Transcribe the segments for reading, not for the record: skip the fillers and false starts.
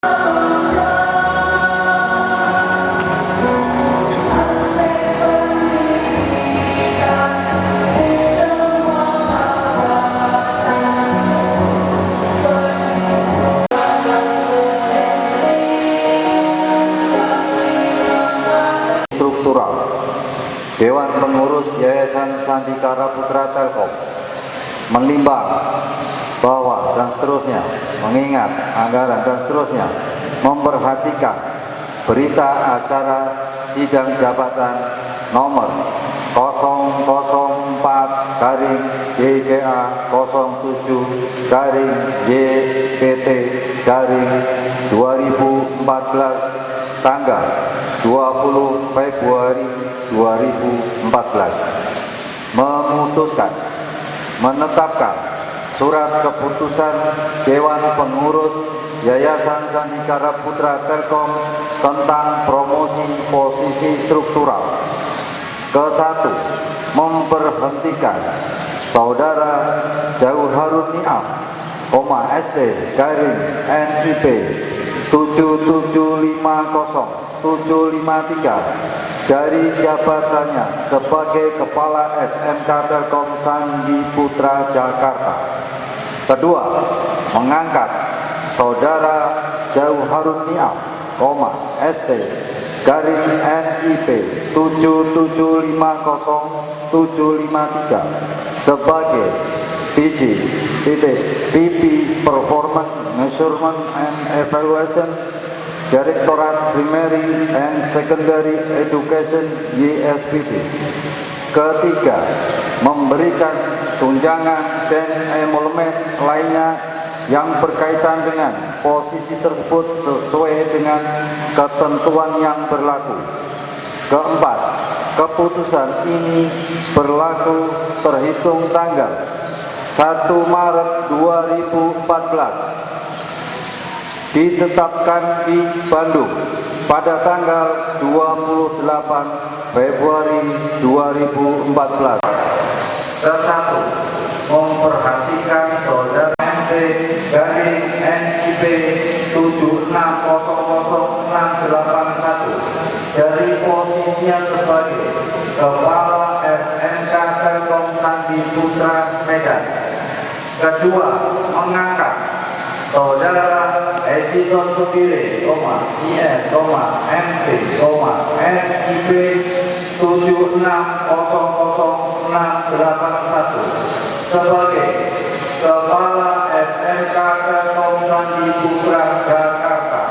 Dewan Pengurus Yayasan Sandikara Putra Telkom menimbang bahwa dan seterusnya, mengingat anggaran dan seterusnya, memperhatikan berita acara sidang jabatan nomor 004-YPT-2014 tanggal 20 Februari 2014 memutuskan menetapkan surat keputusan Dewan Pengurus Yayasan Sandikara Putra Telkom tentang promosi posisi struktural. Ke-1, memberhentikan Saudara Jauharun Niam, ST garing NIP 7750753 dari jabatannya sebagai Kepala SMK Telkom Sandi Putra Jakarta. Kedua, mengangkat Saudara Jauharun Niam, ST garing NIP 7750753 sebagai PP Performance Measurement and Evaluation Direktorat Primary and Secondary Education YSPT. Ketiga, memberikan tunjangan dan emolumen lainnya yang berkaitan dengan posisi tersebut sesuai dengan ketentuan yang berlaku. Keempat, keputusan ini berlaku terhitung tanggal 1 Maret 2014, ditetapkan di Bandung pada tanggal 28 Februari 2014. Ke-1, memperhatikan Saudara MT garing NIP 7600681 dari posisinya sebagai Kepala SMK Telkom Sandi Putra Medan. Kedua, mengangkat Saudara Edison Supire, IS, MT, NIP 7600681 sebagai Kepala SMK Telkom Sandi Putra Jakarta.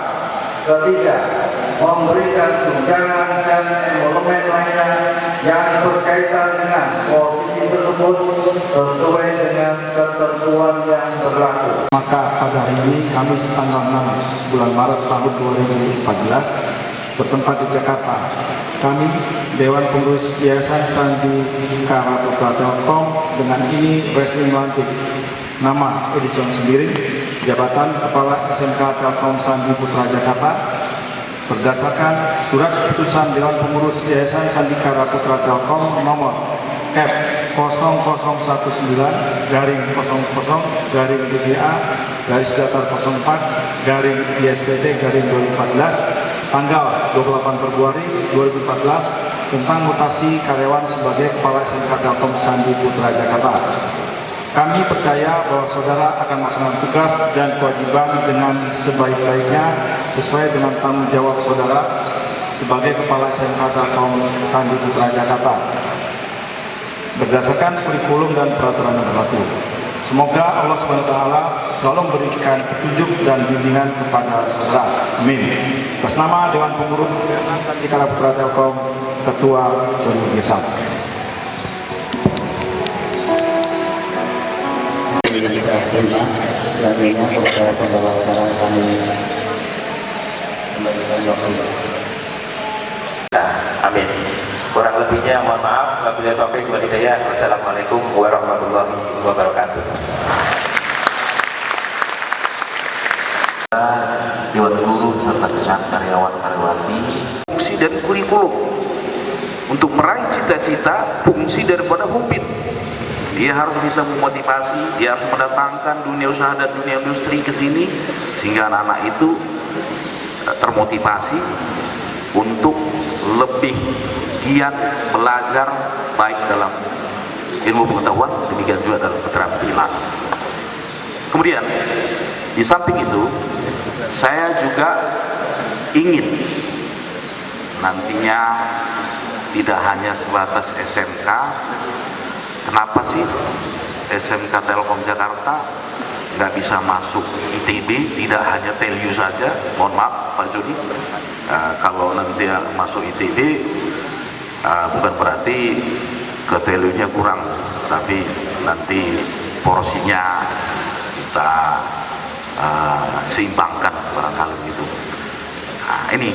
Ketiga, memberikan tunjangan dan emolumen lainnya yang berkaitan dengan posisi tersebut sesuai dengan ketentuan yang berlaku. Maka pada hari ini Kamis tanggal 6 bulan Maret tahun 2014 bertempat di Jakarta, kami Dewan Pengurus Yayasan Sandikara Putra Telkom dengan ini resmi melantik nama Edison Supire, jabatan Kepala SMK Telkom Sandi Putra Jakarta, berdasarkan surat keputusan Dewan Pengurus Yayasan Sandikara Putra Telkom nomor F0009-00-DGA /datar 04 ISPT 2014 tanggal 28 Februari 2014 tentang mutasi karyawan sebagai Kepala SMK Telkom Sandi Putra Jakarta. Kami percaya bahwa saudara akan melaksanakan tugas dan kewajiban dengan sebaik-baiknya sesuai dengan tanggung jawab saudara sebagai Kepala SMK Telkom Sandi Putra Jakarta berdasarkan kurikulum dan peraturan yang berlaku. Semoga Allah SWT selalu memberikan petunjuk dan bimbingan kepada saudara. Amin. Atas nama Dewan Pengurus Yayasan Sandikara Putra Telkom, Ketua Joni Gesam. Selanjutnya kepada pembawa acara kami kembalikan waktu. Amin. Kurang lebihnya mohon maaf. Wabillahi taufiq wal hidayah. Wassalamualaikum warahmatullahi wabarakatuh. Dewan Guru serta dengan karyawan-karyawati, fungsi dan kurikulum untuk meraih cita-cita, fungsi daripada Hubin. Dia harus bisa memotivasi, dia harus mendatangkan dunia usaha dan dunia industri ke sini sehingga anak-anak itu termotivasi untuk lebih giat belajar baik dalam ilmu pengetahuan, demikian juga dalam keterampilan. Kemudian di samping itu saya juga ingin nantinya tidak hanya sebatas SMK. Kenapa sih SMK Telkom Jakarta nggak bisa masuk ITB, tidak hanya Telyu saja? Mohon maaf Pak Jody, kalau nanti masuk ITB bukan berarti ke Telyu-nya kurang, tapi nanti porsinya kita seimbangkan barangkali gitu. Nah, ini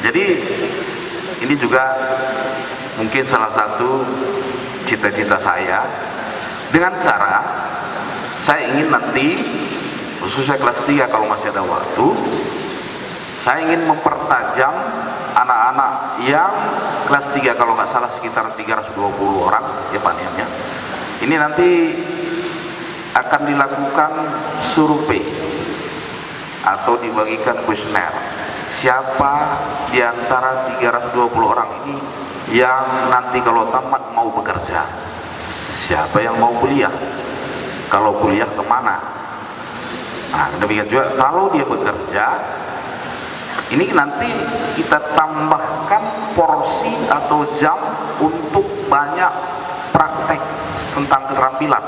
jadi ini juga mungkin salah satu cita-cita saya, dengan cara saya ingin nanti khususnya kelas 3 kalau masih ada waktu, saya ingin mempertajam anak-anak yang kelas 3, kalau nggak salah sekitar 320 orang ya Pak Niamnya. Ini nanti akan dilakukan survei atau dibagikan kuesioner. Siapa di antara 320 orang ini yang nanti kalau tamat mau bekerja? Siapa yang mau kuliah? Kalau kuliah kemana? Nah, demikian juga kalau dia bekerja, ini nanti kita tambahkan porsi atau jam untuk banyak praktek tentang keterampilan.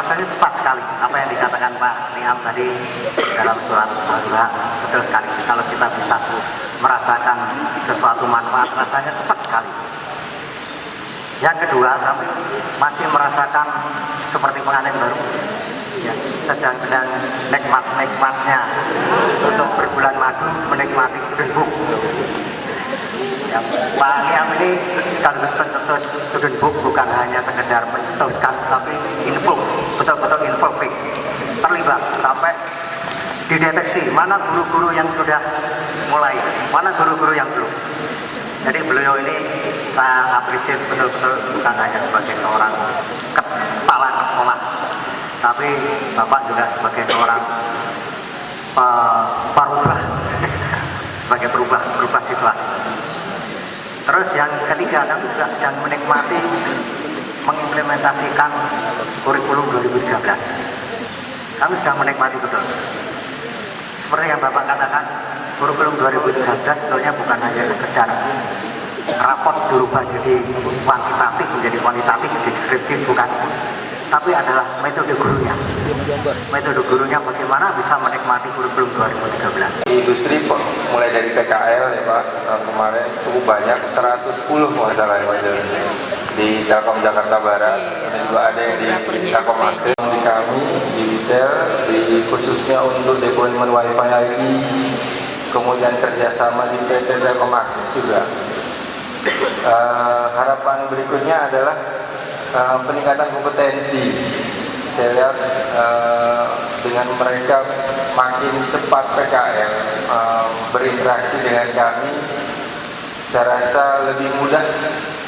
rasanya cepat sekali apa yang dikatakan Pak Niam tadi dalam surat Al-Baqarah, betul sekali. Kalau kita bisa merasakan sesuatu manfaat, rasanya cepat sekali. Yang kedua, kami masih merasakan seperti pengantin baru. ya, sedang nikmatnya untuk berbulan madu menikmati student book. Ya, Pak Niam ini sekaligus pencetus student book, bukan hanya sekedar mencetuskan, tapi betul-betul involving, terlibat sampai dideteksi mana guru-guru yang sudah mulai, mana guru-guru yang belum. Jadi beliau ini saya apresiasi betul-betul, bukan hanya sebagai seorang kepala sekolah, tapi Bapak juga sebagai seorang perubah, sebagai berubah situasi. Terus yang ketiga, kami juga sedang menikmati mengimplementasikan kurikulum 2013. Kami sedang menikmati betul. Seperti yang Bapak katakan, kurikulum 2013 sebetulnya bukan hanya sekedar rapot dirubah jadi kuantitatif menjadi kualitatif, deskriptif, bukan. Tapi adalah metode gurunya. Metode gurunya bagaimana bisa menikmati kurikulum 2013. Industri mulai dari PKL ya Pak, kemarin cukup banyak, 110 kalau salah ya Pak Joni, di Telkom Jakarta Barat, dan juga ada yang di Telkom Akses. Di kami di retail, khususnya untuk deployment Wi-Fi ID, kemudian kerjasama di PT Telkom Akses juga. Harapan berikutnya adalah peningkatan kompetensi. Saya lihat dengan mereka makin cepat PKL berinteraksi dengan kami, saya rasa lebih mudah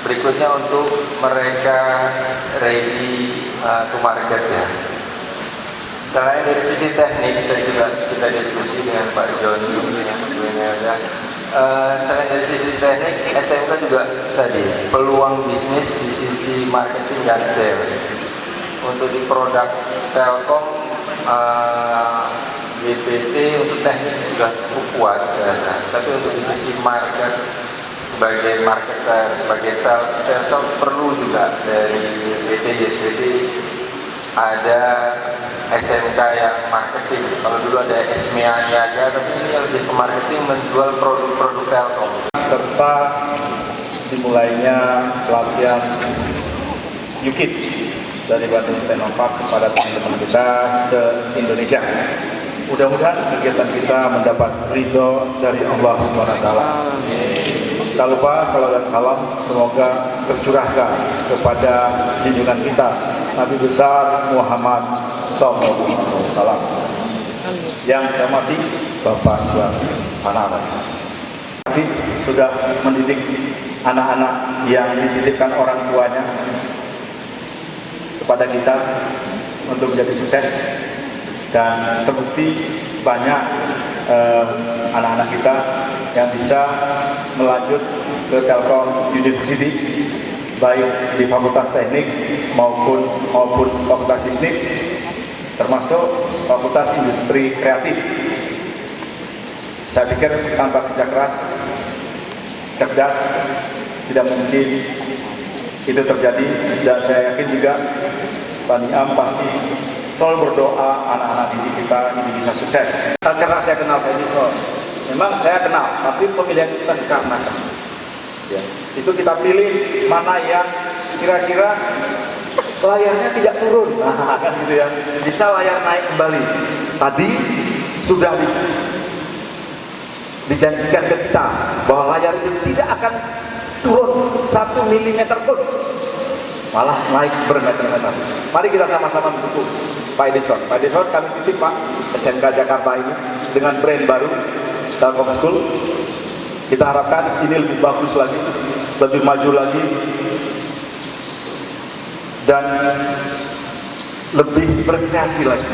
berikutnya untuk mereka ready to market ya. Selain dari sisi teknik, kita diskusi dengan Pak Joni, dengan Bu Imelda. Selain dari sisi teknik, SMK juga tadi peluang bisnis di sisi marketing dan sales. Untuk di produk Telkom, GPT untuk teknik sudah cukup kuat saya rasa. Tapi untuk di sisi market, sebagai marketer, sebagai sales perlu juga dari GPT, JSPT ada SMK yang marketing. Kalau dulu ada SMEA Niaga, tapi ini lebih ke marketing, menjual produk-produk Telkom. Serta dimulainya pelatihan UKIP dari Bandung Technopark kepada teman-teman kita se-Indonesia. Mudah-mudahan kegiatan kita mendapat ridho dari Allah SWT. Tak lupa salawat dan salam semoga tercurahkan kepada junjungan kita Nabi besar Muhammad SAW. Yang saya hormati Bapak Suasana. Terima kasih sudah mendidik anak-anak yang dititipkan orang tuanya kepada kita untuk menjadi sukses, dan terbukti banyak anak-anak kita yang bisa melanjut ke Telkom University, baik di Fakultas Teknik maupun Fakultas Bisnis, termasuk Fakultas Industri Kreatif. Saya pikir tanpa kerja keras, cerdas, tidak mungkin itu terjadi, dan saya yakin juga Pak Niam pasti selalu berdoa anak-anak didik kita ini bisa sukses. Karena saya kenal Pak Edison, memang saya kenal, tapi pemilihan kita dikarenakan ya, itu kita pilih mana yang kira-kira layarnya tidak turun, nah kan gitu ya, bisa layar naik kembali. Tadi sudah dijanjikan ke kita bahwa layar itu tidak akan turun 1 mm pun, malah naik bermeter-meter. Mari kita sama-sama mendukung Pak Edison. Pak Edison, kami titip Pak, SMK Jakarta ini dengan brand baru Telkom School. Kita harapkan ini lebih bagus lagi, lebih maju lagi, dan lebih berkreasi lagi.